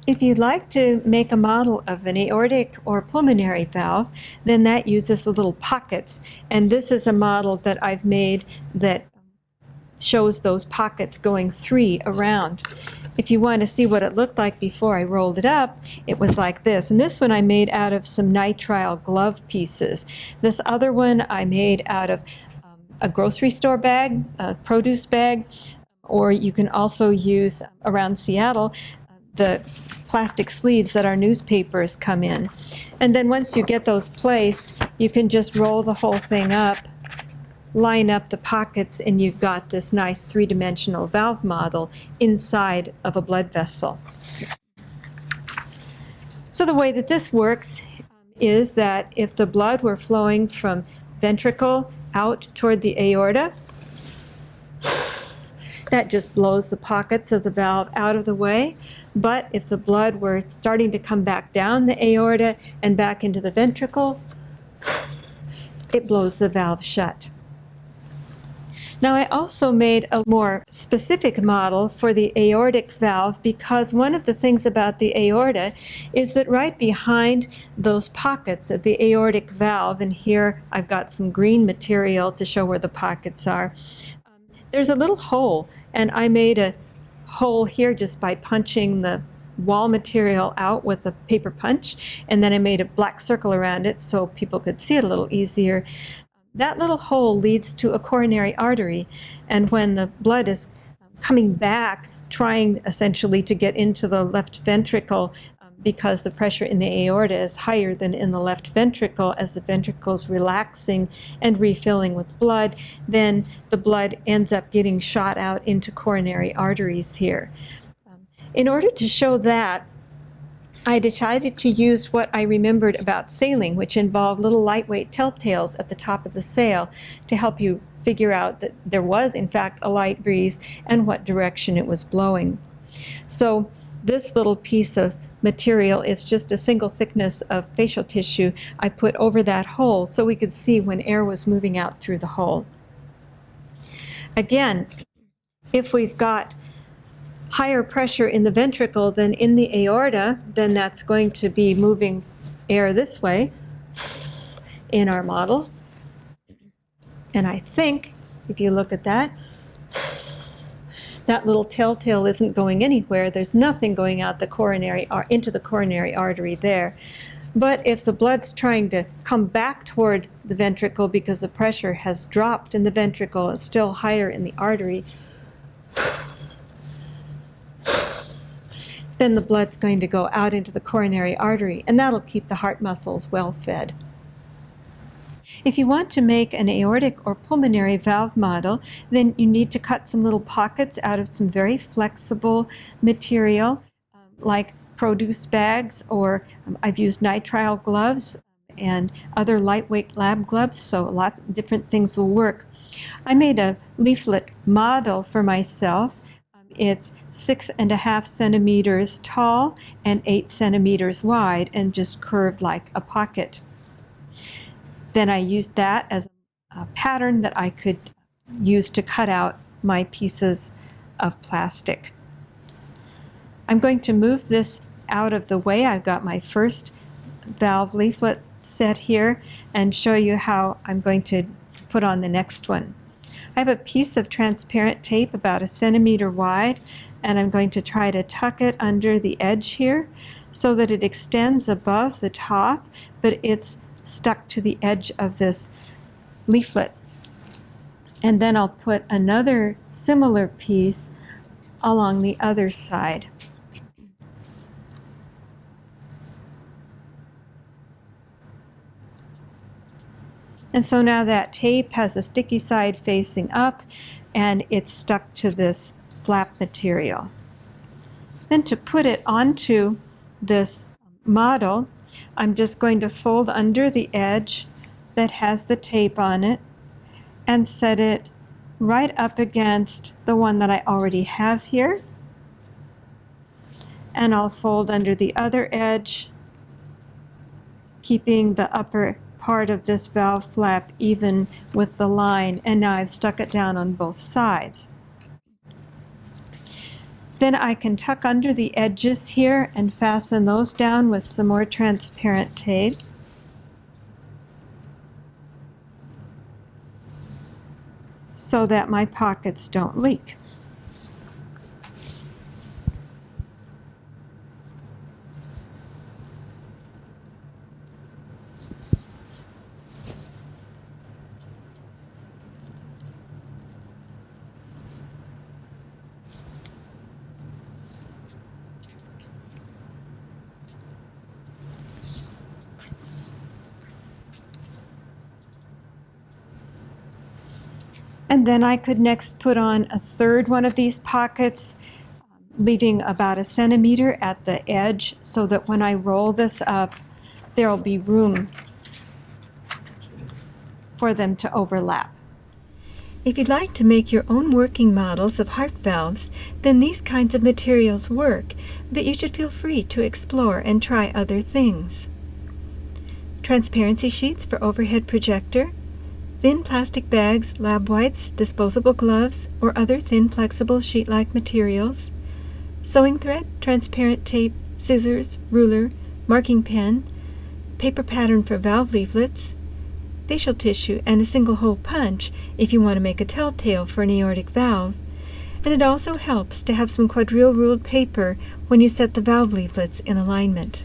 If you'd like to make a model of an aortic or pulmonary valve, then that uses the little pockets. And this is a model that I've made that shows those pockets going 3 around. If you want to see what it looked like before I rolled it up, it was like this. And this one I made out of some nitrile glove pieces. This other one I made out of a grocery store bag, a produce bag, or you can also use around Seattle the plastic sleeves that our newspapers come in. And then once you get those placed, you can just roll the whole thing up, line up the pockets, and you've got this nice 3-dimensional valve model inside of a blood vessel. So the way that this works is that if the blood were flowing from ventricle out toward the aorta, that just blows the pockets of the valve out of the way. But if the blood were starting to come back down the aorta and back into the ventricle, it blows the valve shut. Now, I also made a more specific model for the aortic valve because one of the things about the aorta is that right behind those pockets of the aortic valve, and here I've got some green material to show where the pockets are, there's a little hole, and I made a hole here just by punching the wall material out with a paper punch, and then I made a black circle around it so people could see it a little easier. That little hole leads to a coronary artery, and when the blood is coming back, trying essentially to get into the left ventricle, because the pressure in the aorta is higher than in the left ventricle, as the ventricle is relaxing and refilling with blood, then the blood ends up getting shot out into coronary arteries here. In order to show that, I decided to use what I remembered about sailing, which involved little lightweight telltales at the top of the sail to help you figure out that there was, in fact, a light breeze and what direction it was blowing. So this little piece of material is just a single thickness of facial tissue I put over that hole so we could see when air was moving out through the hole. Again, if we've got higher pressure in the ventricle than in the aorta, then that's going to be moving air this way in our model. And I think, if you look at that, that little telltale isn't going anywhere. There's nothing going out the coronary into the coronary artery there. But if the blood's trying to come back toward the ventricle because the pressure has dropped in the ventricle, it's still higher in the artery, then the blood's going to go out into the coronary artery, and that'll keep the heart muscles well fed. If you want to make an aortic or pulmonary valve model, then you need to cut some little pockets out of some very flexible material, like produce bags, or I've used nitrile gloves and other lightweight lab gloves, so lots of different things will work. I made a leaflet model for myself. It's 6.5 centimeters tall and 8 centimeters wide and just curved like a pocket. Then I used that as a pattern that I could use to cut out my pieces of plastic. I'm going to move this out of the way. I've got my first valve leaflet set here and show you how I'm going to put on the next one. I have a piece of transparent tape about 1 centimeter wide, and I'm going to try to tuck it under the edge here so that it extends above the top, but it's stuck to the edge of this leaflet. And then I'll put another similar piece along the other side. And so now that tape has a sticky side facing up, and it's stuck to this flap material. Then to put it onto this model, I'm just going to fold under the edge that has the tape on it and set it right up against the one that I already have here. And I'll fold under the other edge, keeping the upper part of this valve flap even with the line, and now I've stuck it down on both sides. Then I can tuck under the edges here and fasten those down with some more transparent tape. So that my pockets don't leak. And then I could next put on a third one of these pockets, leaving about 1 centimeter at the edge so that when I roll this up, there'll be room for them to overlap. If you'd like to make your own working models of heart valves, then these kinds of materials work, but you should feel free to explore and try other things. Transparency sheets for overhead projector, thin plastic bags, lab wipes, disposable gloves, or other thin flexible sheet-like materials, sewing thread, transparent tape, scissors, ruler, marking pen, paper pattern for valve leaflets, facial tissue, and a single-hole punch if you want to make a telltale for an aortic valve. And it also helps to have some quadrille ruled paper when you set the valve leaflets in alignment.